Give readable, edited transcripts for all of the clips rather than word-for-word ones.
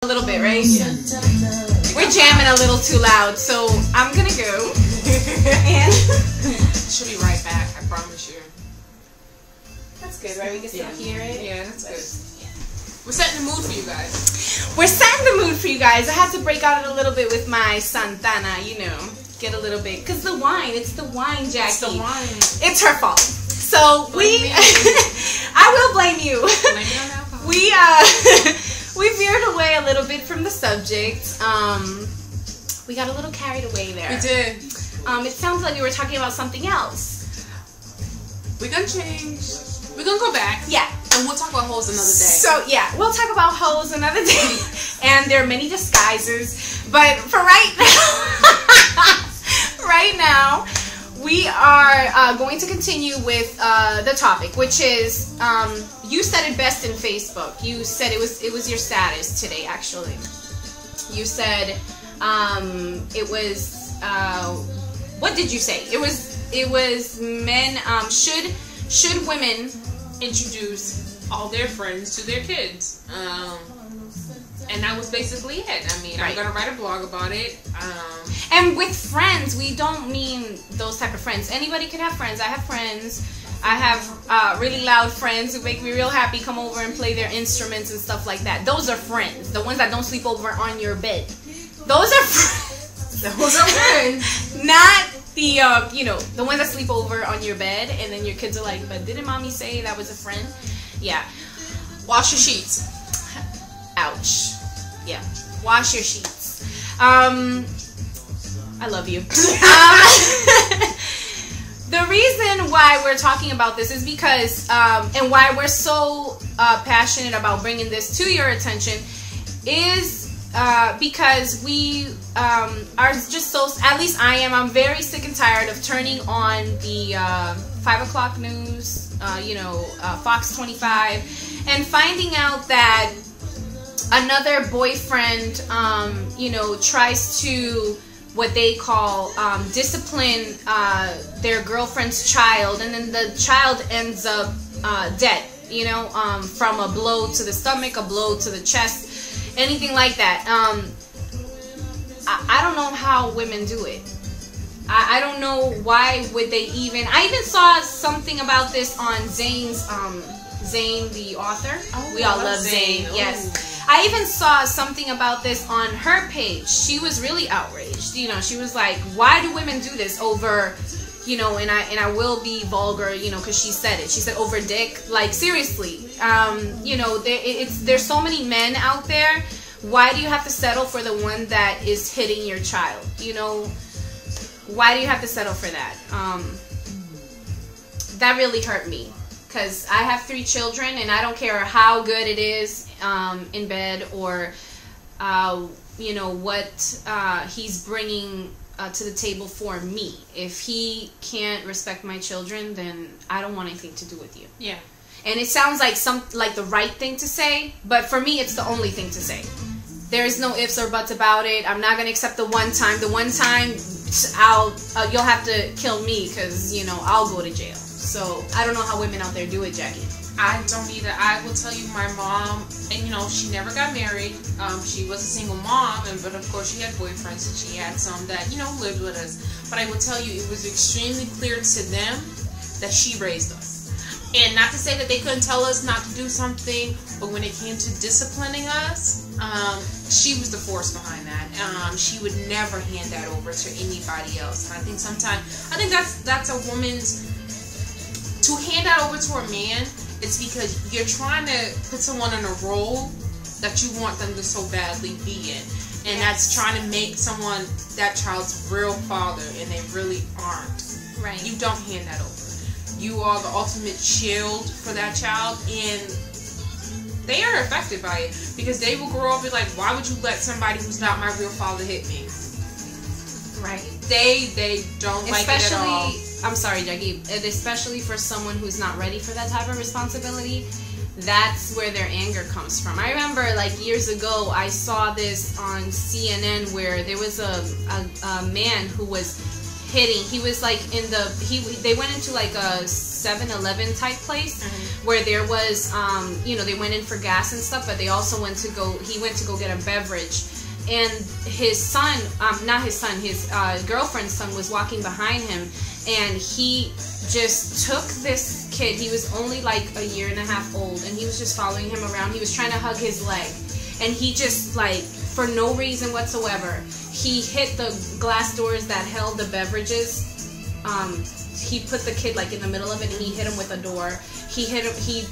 A little bit, right? Yeah. We're jamming a little too loud, so I'm gonna go. And she'll be right back, I promise you. That's good, right? We can still hear it. Yeah, that's good. Yeah. We're setting the mood for you guys. We're setting the mood for you guys. I had to break out a little bit with my Santana, you know. Get a little bit, because the wine, it's the wine, Jackie. It's the wine. It's her fault. So I will blame you. Blame me on alcohol. We veered away a little bit from the subject. We got a little carried away there. We did. It sounds like we were talking about something else. We're gonna change. We're gonna go back. Yeah. And we'll talk about hoes another day. So yeah, we'll talk about hoes another day. And there are many disguises. But for right now, we are going to continue with the topic, which is you said it best in Facebook. You said it was your status today, actually. You said it was what did you say? It was men should women introduce all their friends to their kids. And that was basically it. I mean, right. I'm going to write a blog about it. And with friends, we don't mean those type of friends. Anybody can have friends. I have friends. I have really loud friends who make me real happy, come over and play their instruments and stuff like that. Those are friends. The ones that don't sleep over on your bed. Those are friends. Those are friends. Not the, you know, the ones that sleep over on your bed and then your kids are like, but didn't mommy say that was a friend? Yeah. Wash your sheets. Ouch. Yeah. Wash your sheets. I love you. The reason why we're talking about this is because, and why we're so passionate about bringing this to your attention is because we are just so, at least I am, I'm very sick and tired of turning on the 5 o'clock news, you know, Fox 25, and finding out that another boyfriend, you know, tries to what they call discipline their girlfriend's child, and then the child ends up dead, you know, from a blow to the stomach, a blow to the chest, anything like that. I don't know how women do it. I don't know why would they even. I even saw something about this on Zane's, Zane the author. Oh, we all love Zane. Yes. I even saw something about this on her page. She was really outraged. You know, she was like, why do women do this over, you know, and I will be vulgar, you know, because she said it. She said over dick. Like, seriously. You know, there's so many men out there. Why do you have to settle for the one that is hitting your child? You know, why do you have to settle for that? That really hurt me. Because I have 3 children, and I don't care how good it is in bed, or you know, what he's bringing to the table for me. If he can't respect my children, then I don't want anything to do with you. Yeah. And it sounds like the right thing to say, but for me, it's the only thing to say. There is no ifs or buts about it. I'm not gonna accept the one time. The one time, you'll have to kill me, because you know I'll go to jail. So I don't know how women out there do it, Jackie. I don't either. I will tell you, my mom, and you know, she never got married. She was a single mom, but of course she had boyfriends, and she had some that, you know, lived with us. But I will tell you, it was extremely clear to them that she raised us. And not to say that they couldn't tell us not to do something, but when it came to disciplining us, she was the force behind that. She would never hand that over to anybody else. And I think that's a woman's. To hand that over to a man, it's because you're trying to put someone in a role that you want them to so badly be in. And that's trying to make someone that child's real father, and they really aren't. Right. You don't hand that over. You are the ultimate shield for that child, and they are affected by it, because they will grow up and be like, why would you let somebody who's not my real father hit me? Right. They don't like it at all. I'm sorry, Jackie, and especially for someone who's not ready for that type of responsibility, that's where their anger comes from. I remember, like, years ago, I saw this on CNN where there was a man who was hitting. He was like in they went into like a 7-Eleven type place where there was, you know, they went in for gas and stuff, but they also went to go get a beverage. And his son, not his son, his girlfriend's son was walking behind him, and he just took this kid. He was only like a year and a half old, and he was just following him around. He was trying to hug his leg, and he just, like, for no reason whatsoever, he hit the glass doors that held the beverages. He put the kid, like, in the middle of it, and he hit him with a door. He hit him, he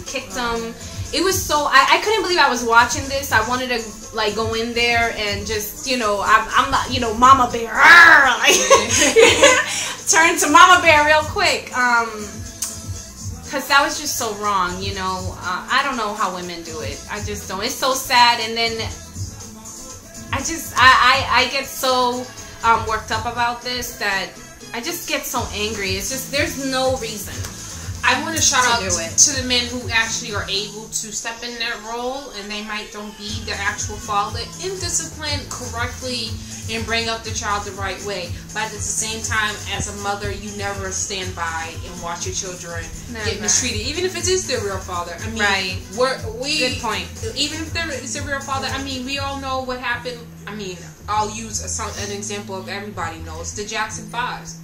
kicked him. It was so, I couldn't believe I was watching this. I wanted to, like, go in there and just, you know, I'm not, you know, Mama Bear, like, turn to Mama Bear real quick. Because that was just so wrong, you know. I don't know how women do it. I just don't. It's so sad. And then I get so worked up about this that I just get so angry. It's just, there's no reason. I want to shout out to the men who actually are able to step in that role, and they don't be the actual father, and discipline correctly and bring up the child the right way. But at the same time, as a mother, you never stand by and watch your children get mistreated, even if it is their real father. I mean, right. Good point. Even if it's their real father, I mean, we all know what happened. I mean, I'll use an example of everybody knows, the Jackson 5s.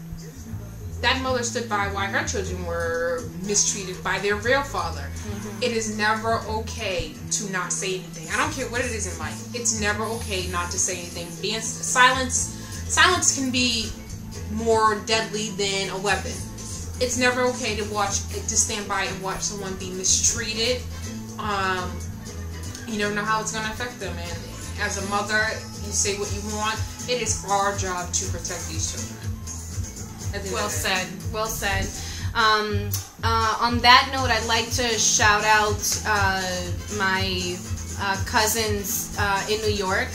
That mother stood by while her children were mistreated by their real father. Mm-hmm. It is never okay to not say anything. I don't care what it is in life. It's never okay not to say anything. Silence can be more deadly than a weapon. It's never okay to stand by and watch someone be mistreated. You never know how it's going to affect them. And as a mother, you say what you want. It is our job to protect these children. Well said. Well said. On that note, I'd like to shout out my cousins in New York,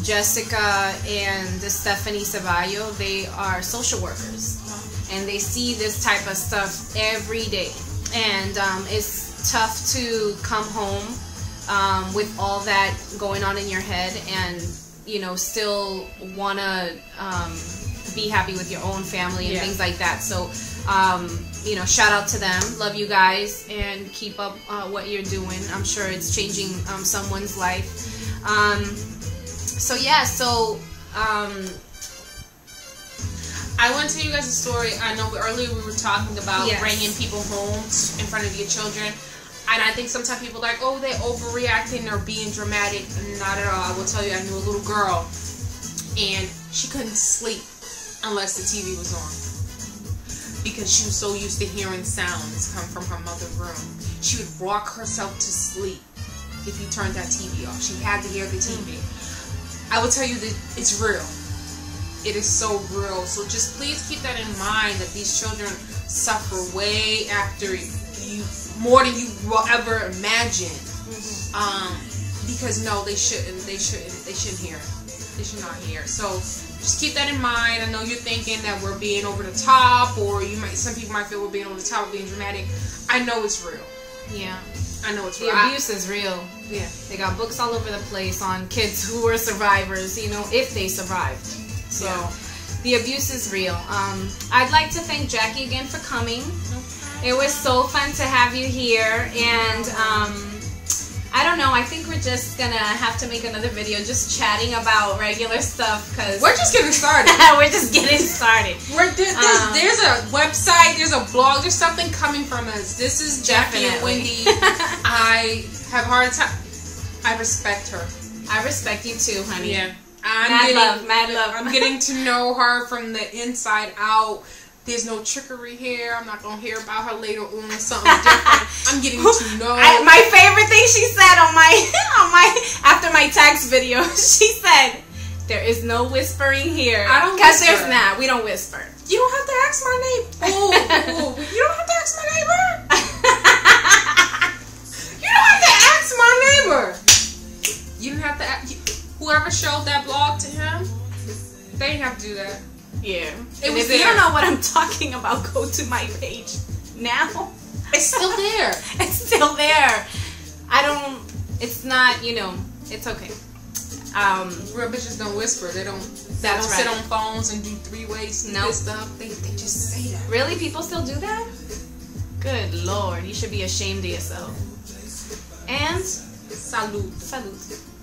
Jessica and Stephanie Ceballo. They are social workers, and they see this type of stuff every day. And it's tough to come home with all that going on in your head, and, you know, still want to be happy with your own family and things like that. So, you know, shout out to them. Love you guys, and keep up what you're doing. I'm sure it's changing someone's life. So yeah, so I want to tell you guys a story. I know earlier we were talking about bringing people home in front of your children. And I think sometimes people are like, oh, they're overreacting or being dramatic. Not at all. I will tell you, I knew a little girl, and she couldn't sleep unless the TV was on, because she was so used to hearing sounds come from her mother's room. She would rock herself to sleep if you turned that TV off. She had to hear the TV. I will tell you that it's real. It is so real. So just please keep that in mind, that these children suffer way after you, more than you will ever imagine. Because no, they shouldn't hear it. They should not hear. So just keep that in mind. I know you're thinking that we're being over the top, or some people might feel we're being over the top, being dramatic. I know it's real. Yeah. I know it's real. The abuse is real. Yeah. They got books all over the place on kids who were survivors, you know, if they survived. So the abuse is real. I'd like to thank Jackie again for coming. It was so fun to have you here, and I don't know, I think we're just gonna have to make another video just chatting about regular stuff, because we're just getting started. We're just getting started. There's a website, there's a blog, there's something coming from us. This is Jackie and Wendy. I have a hard time. I respect her. I respect you too, honey. Yeah. Mad love. I'm getting to know her from the inside out. There's no trickery here. I'm not gonna hear about her later on something different. I'm getting to know. My favorite thing she said on my after my tax video, she said, "There is no whispering here." I don't, because there's not. We don't whisper. You don't have to ask my neighbor. Oh, you don't have to ask my neighbor. You don't have to ask my neighbor. You didn't have to ask. Whoever showed that blog to him, they didn't have to do that. Yeah. If you don't know what I'm talking about, go to my page now. It's still there. It's still there. It's not, you know, it's okay. Real bitches don't whisper. They don't sit on phones and do three-way stuff. They just say that. Really? People still do that? Good Lord. You should be ashamed of yourself. And salud. salud.